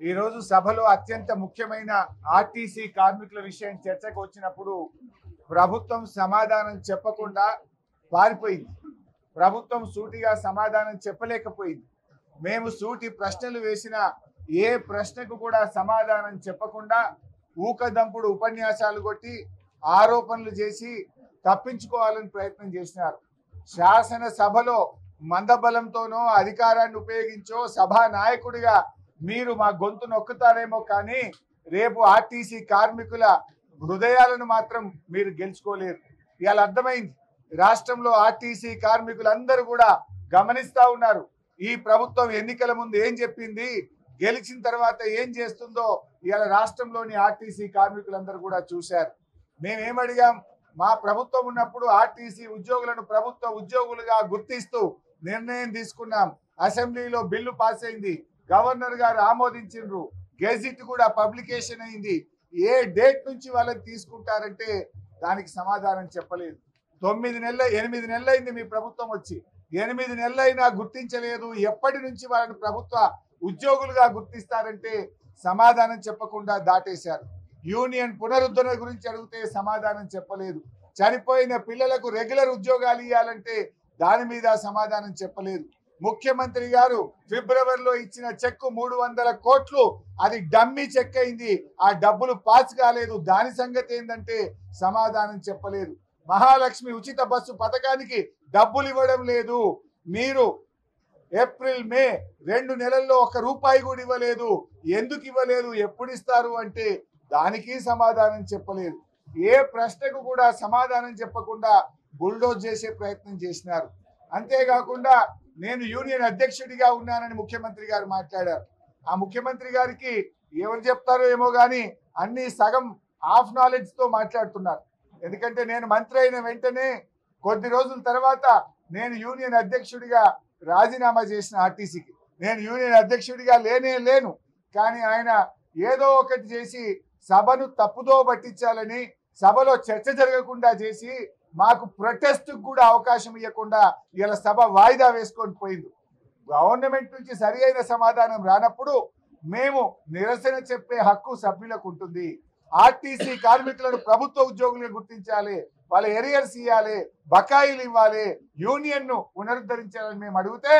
ఈ రోజు సభలో అత్యంత ముఖ్యమైన ఆర్టీసీ కార్మికుల విషయం చర్చకు వచ్చినప్పుడు ప్రభుత్వం సమాధానం చెప్పకుండా పారిపోయింది. ప్రభుత్వం సూటిగా సమాధానం చెప్పలేకపోయింది. మేము సూటి ప్రశ్నలు వేసిన ఏ ప్రశ్నకు కూడా సమాధానం చెప్పకుండా ఊకదంపుడు ఉపన్యాసాలు కొట్టి ఆరోపణలు చేసి తప్పించుకోవాలని ప్రయత్నం చేసినారు. శాసనసభలో మందబలంతోనో అధికారాన్ని ఉపయోగించో సభా నాయకుడిగా మీరు మా గొంతు నొక్కుతారేమో కానీ రేపు ఆర్టీసీ కార్మికుల హృదయాలను మాత్రం మీరు గెలుచుకోలేరు. ఇవాళ అర్థమైంది. రాష్ట్రంలో ఆర్టీసీ కార్మికులందరూ కూడా గమనిస్తా ఉన్నారు. ఈ ప్రభుత్వం ఎన్నికల ముందు ఏం చెప్పింది, గెలిచిన తర్వాత ఏం చేస్తుందో ఇవాళ రాష్ట్రంలోని ఆర్టీసీ కార్మికులందరూ కూడా చూశారు. మేమేమడిగాం, మా ప్రభుత్వం ఉన్నప్పుడు ఆర్టీసీ ఉద్యోగులను ప్రభుత్వ ఉద్యోగులుగా గుర్తిస్తూ నిర్ణయం తీసుకున్నాం. అసెంబ్లీలో బిల్లు పాస్ అయింది, గవర్నర్ గారు ఆమోదించిండ్రు, గెజిట్ కూడా పబ్లికేషన్ అయింది. ఏ డేట్ నుంచి వాళ్ళని తీసుకుంటారంటే దానికి సమాధానం చెప్పలేదు. 8 నెలలు అయింది మీ ప్రభుత్వం వచ్చి, 8 నెలలైనా గుర్తించలేదు. ఎప్పటి నుంచి వాళ్ళని ప్రభుత్వ ఉద్యోగులుగా గుర్తిస్తారంటే సమాధానం చెప్పకుండా దాటేశారు. యూనియన్ పునరుద్ధరణ గురించి అడిగితే సమాధానం చెప్పలేదు. చనిపోయిన పిల్లలకు రెగ్యులర్ ఉద్యోగాలు ఇవ్వాలంటే దాని మీద సమాధానం చెప్పలేదు. ముఖ్యమంత్రి గారు ఫిబ్రవరిలో ఇచ్చిన చెక్కు 300 కోట్లు, అది డమ్మీ చెక్ అయింది. ఆ డబ్బులు పాస్ కాలేదు. దాని సంగతి ఏంటంటే సమాధానం చెప్పలేదు. మహాలక్ష్మి ఉచిత బస్సు పథకానికి డబ్బులు ఇవ్వడం లేదు. మీరు ఏప్రిల్ మే 2 నెలల్లో 1 రూపాయి కూడా ఇవ్వలేదు. ఎందుకు ఇవ్వలేదు, ఎప్పుడు ఇస్తారు అంటే దానికి సమాధానం చెప్పలేదు. ఏ ప్రశ్నకు కూడా సమాధానం చెప్పకుండా బుల్డోజ్ చేసే ప్రయత్నం చేసినారు. అంతేకాకుండా నేను యూనియన్ అధ్యక్షుడిగా ఉన్నానని ముఖ్యమంత్రి గారు మాట్లాడారు. ఆ ముఖ్యమంత్రి గారికి ఎవరు చెప్తారో ఏమో కానీ అన్ని సగం హాఫ్ నాలెడ్జ్ తో మాట్లాడుతున్నారు. ఎందుకంటే నేను మంత్రి అయిన వెంటనే కొద్ది రోజుల తర్వాత నేను యూనియన్ అధ్యక్షుడిగా రాజీనామా చేసిన ఆర్టీసీకి. నేను యూనియన్ అధ్యక్షుడిగా లేను. కానీ ఆయన ఏదో ఒకటి చేసి సభను తప్పుదో పట్టించాలని, సభలో చర్చ జరగకుండా చేసి మాకు ప్రొటెస్ట్ కూడా అవకాశం ఇవ్వకుండా ఇలా సభ వాయిదా వేసుకొని పోయింది. గవర్నమెంట్ నుంచి సరి అయిన సమాధానం రానప్పుడు మేము నిరసన చెప్పే హక్కు సభ్యులకు ఉంటుంది. ఆర్టీసీ కార్మికులను ప్రభుత్వ ఉద్యోగులుగా గుర్తించాలి, వాళ్ళ ఎరియర్స్ ఇవ్వాలి, బకాయిలు ఇవ్వాలి, యూనియన్ ను పునరుద్ధరించాలని మేము అడిగితే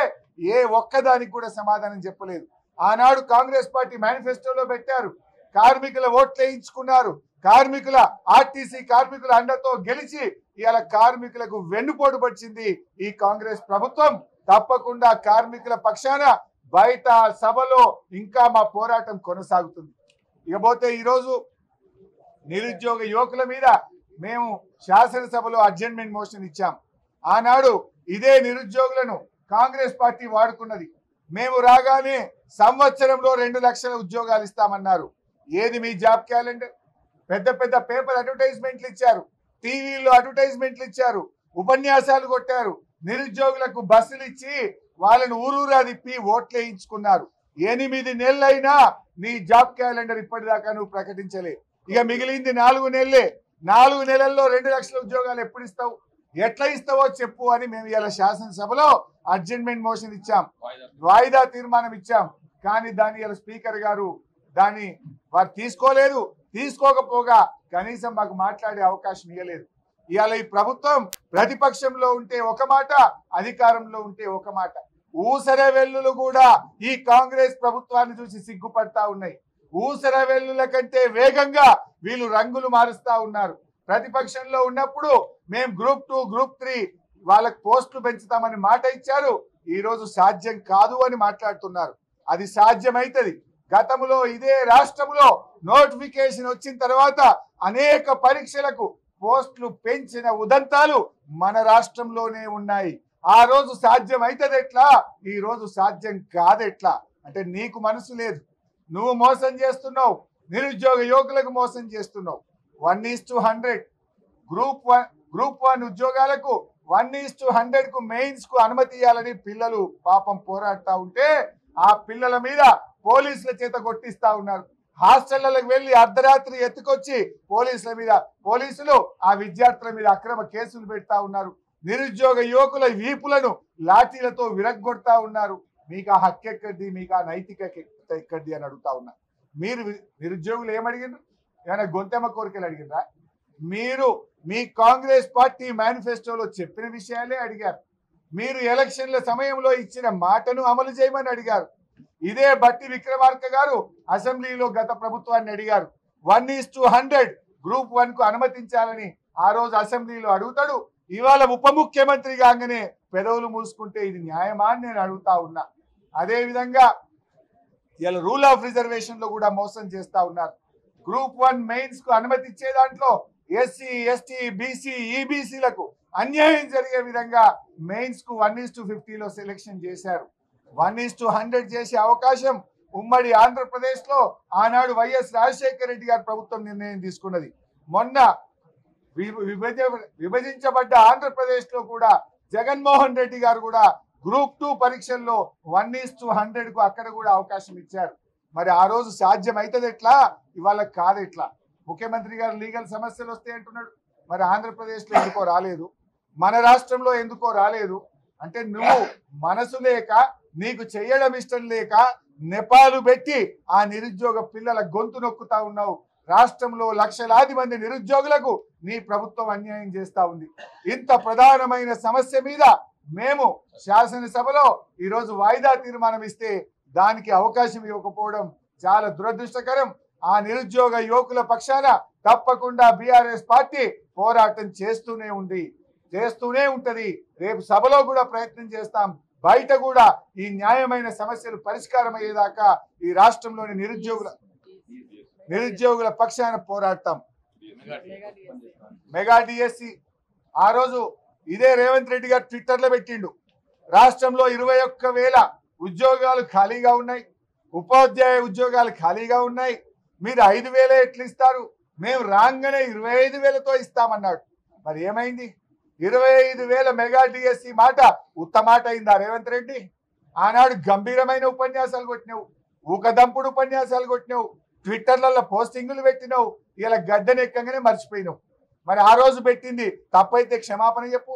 ఏ ఒక్కదానికి కూడా సమాధానం చెప్పలేదు. ఆనాడు కాంగ్రెస్ పార్టీ మేనిఫెస్టోలో పెట్టారు, కార్మికుల ఓట్లు వేయించుకున్నారు, ఆర్టీసీ కార్మికుల అండతో గెలిచి ఇవాళ కార్మికులకు వెన్నుపోటు పడిచింది ఈ కాంగ్రెస్ ప్రభుత్వం. తప్పకుండా కార్మికుల పక్షాన బయట సభలో ఇంకా మా పోరాటం కొనసాగుతుంది. ఇకపోతే ఈరోజు నిరుద్యోగ యువకుల మీద మేము శాసనసభలో అడ్జర్న్మెంట్ మోషన్ ఇచ్చాం. ఆనాడు ఇదే నిరుద్యోగులను కాంగ్రెస్ పార్టీ వాడుకున్నది. మేము రాగానే సంవత్సరంలో 2 లక్షల ఉద్యోగాలు ఇస్తామన్నారు. ఏది మీ జాబ్ క్యాలెండర్? పెద్ద పెద్ద పేపర్ అడ్వర్టైజ్మెంట్లు ఇచ్చారు, టీవీలో అడ్వర్టైజ్మెంట్లు ఇచ్చారు, ఉపన్యాసాలు కొట్టారు, నిరుద్యోగులకు బస్సులు ఇచ్చి వాళ్ళను ఊరూరా తిప్పి ఓట్లు వేయించుకున్నారు. 8 నెలలైనా నీ జాబ్ క్యాలెండర్ ఇప్పటిదాకా నువ్వు ప్రకటించలే. ఇక మిగిలింది 4 నెలలే. 4 నెలల్లో 2 లక్షల ఉద్యోగాలు ఎప్పుడు ఇస్తావు, ఎట్లా ఇస్తావో చెప్పు అని మేము ఇలా శాసనసభలో అడ్జర్న్మెంట్ మోషన్ ఇచ్చాం, వాయిదా తీర్మానం ఇచ్చాం. కానీ దాన్ని ఇలా స్పీకర్ గారు వారు తీసుకోలేదు. తీసుకోకపోగా కనీసం మాకు మాట్లాడే అవకాశం ఇవ్వలేదు. ఇవాళ ఈ ప్రభుత్వం ప్రతిపక్షంలో ఉంటే ఒక మాట, అధికారంలో ఉంటే ఒక మాట. ఊసర వెల్లులు కూడా ఈ కాంగ్రెస్ ప్రభుత్వాన్ని చూసి సిగ్గుపడతా ఉన్నాయి. ఊసర వెల్లుల కంటే వేగంగా వీళ్ళు రంగులు మారుస్తా ఉన్నారు. ప్రతిపక్షంలో ఉన్నప్పుడు మేము గ్రూప్ 2, గ్రూప్ 3 వాళ్ళకి పోస్టులు పెంచుతామని మాట ఇచ్చారు. ఈ రోజు సాధ్యం కాదు అని మాట్లాడుతున్నారు. అది సాధ్యమైతది. గతంలో ఇదే రాష్ట్రంలో నోటిఫికేషన్ వచ్చిన తర్వాత అనేక పరీక్షలకు పోస్టులు పెంచిన ఉదంతాలు మన రాష్ట్రంలోనే ఉన్నాయి. ఆ రోజు సాధ్యం అవుతుంది ఎట్లా, ఈ రోజు సాధ్యం కాదెట్లా? అంటే నీకు మనసు లేదు, నువ్వు మోసం చేస్తున్నావు, నిరుద్యోగ యువకులకు మోసం చేస్తున్నావు. 1:100 గ్రూప్ 1 ఉద్యోగాలకు 1:100 కు మెయిన్స్ కు అనుమతి ఇవ్వాలని పిల్లలు పాపం పోరాడుతూ ఉంటే ఆ పిల్లల మీద పోలీసుల చేత కొట్టిస్తా ఉన్నారు. హాస్టళ్లకు వెళ్లి అర్ధరాత్రి ఎత్తుకొచ్చి పోలీసులు ఆ విద్యార్థుల మీద అక్రమ కేసులు పెడతా ఉన్నారు. నిరుద్యోగ యువకుల వీపులను లాఠీలతో విరగ్గొడతా ఉన్నారు. మీకు ఆ హక్కు ఎక్కడిది, మీకు ఆ నైతికత ఎక్కడిది అని అడుగుతా ఉన్నా. మీరు నిరుద్యోగులు ఏమడిగినారు? ఏమైనా గొంతెమ్మ కోరికలు అడిగినరా? మీరు మీ కాంగ్రెస్ పార్టీ మేనిఫెస్టోలో చెప్పిన విషయాలే అడిగారు. మీరు ఎలక్షన్ల సమయంలో ఇచ్చిన మాటను అమలు చేయమని అడిగారు. ఇదే బట్టి విక్రమార్క గారు అసెంబ్లీలో గత ప్రభుత్వాన్ని అడిగారు. 1:100 గ్రూప్ 1 కు అనుమతించాలని ఆ రోజు అసెంబ్లీలో అడుగుతాడు. ఇవాళ ఉప ముఖ్యమంత్రి కాగానే పెదవులు మూసుకుంటే ఇది న్యాయమా అని నేను అడుగుతా ఉన్నా. అదే విధంగా ఇలా రూల్ ఆఫ్ రిజర్వేషన్ లో కూడా మోసం చేస్తా ఉన్నారు. గ్రూప్ 1 మెయిన్స్ కు అనుమతి ఇచ్చే దాంట్లో ఎస్సీ, ఎస్టీ, బీసీ, ఈబీసీలకు అన్యాయం జరిగే విధంగా మెయిన్స్ కు 1:50 లో సెలెక్షన్ చేశారు. 1:100 చేసే అవకాశం ఉమ్మడి ఆంధ్రప్రదేశ్ లో ఆనాడు వైఎస్ రాజశేఖర రెడ్డి గారి ప్రభుత్వం నిర్ణయం తీసుకున్నది. మొన్న విభజించబడ్డ ఆంధ్రప్రదేశ్ లో కూడా జగన్మోహన్ రెడ్డి గారు కూడా గ్రూప్ 2 పరీక్షల్లో 1:100 కు అక్కడ కూడా అవకాశం ఇచ్చారు. మరి ఆ రోజు సాధ్యం అవుతుంది ఎట్లా, ఇవాళ కాదు ఎట్లా? ముఖ్యమంత్రి గారు లీగల్ సమస్యలు వస్తాయి అంటున్నాడు. మరి ఆంధ్రప్రదేశ్ లో ఎందుకో రాలేదు, మన రాష్ట్రంలో ఎందుకో రాలేదు అంటే నువ్వు మనసు లేక, నీకు చేయడం ఇష్టం లేక నెపాలు పెట్టి ఆ నిరుద్యోగ పిల్లల గొంతు నొక్కుతా ఉన్నావు. రాష్ట్రంలో లక్షలాది మంది నిరుద్యోగులకు నీ ప్రభుత్వం అన్యాయం చేస్తా ఉంది. ఇంత ప్రధానమైన సమస్య మీద మేము శాసనసభలో ఈరోజు వాయిదా తీర్మానం ఇస్తే దానికి అవకాశం ఇవ్వకపోవడం చాలా దురదృష్టకరం. ఆ నిరుద్యోగ యువకుల పక్షాన తప్పకుండా బీఆర్ఎస్ పార్టీ పోరాటం చేస్తూనే ఉంటది. రేపు సభలో కూడా ప్రయత్నం చేస్తాం. బయట కూడా ఈ న్యాయమైన సమస్యలు పరిష్కారం అయ్యేదాకా ఈ రాష్ట్రంలోని నిరుద్యోగుల పక్షాన పోరాడతాం. మెగా డిఎస్సి ఆ రోజు ఇదే రేవంత్ రెడ్డి గారు ట్విట్టర్లో పెట్టిండు. రాష్ట్రంలో 21,000 ఉద్యోగాలు ఖాళీగా ఉన్నాయి, ఉపాధ్యాయ ఉద్యోగాలు ఖాళీగా ఉన్నాయి. మీరు 5,000 ఎట్లు ఇస్తారు? మేము రాగానే 25,000తో ఇస్తామన్నాడు. మరి ఏమైంది? 25,000 మెగా డిఎస్సి మాట ఉత్తమాట అయిందా రేవంత్ రెడ్డి? ఆనాడు గంభీరమైన ఉపన్యాసాలు కొట్టినావు, ఊకదంపుడు ఉపన్యాసాలు కొట్టినావు, ట్విట్టర్లలో పోస్టింగులు పెట్టినావు. ఇలా గడ్డనెక్కగానే మర్చిపోయినావు. మరి ఆ రోజు పెట్టింది తప్పైతే క్షమాపణ చెప్పు.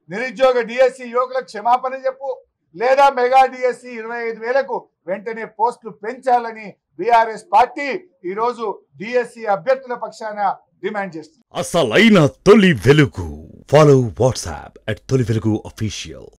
నిరుద్యోగ డిఎస్సి యువకులకు క్షమాపణ చెప్పు. లేదా మెగా డిఎస్సి 25,000కు వెంటనే పోస్టులు పెంచాలని బీఆర్ఎస్ పార్టీ ఈరోజు డిఎస్సి అభ్యర్థుల పక్షాన డిమాండ్ చేస్తుంది. అసలైన తొలి వెలుగు. ఫాలో వాట్సాప్ @తొలి వెలుగు official.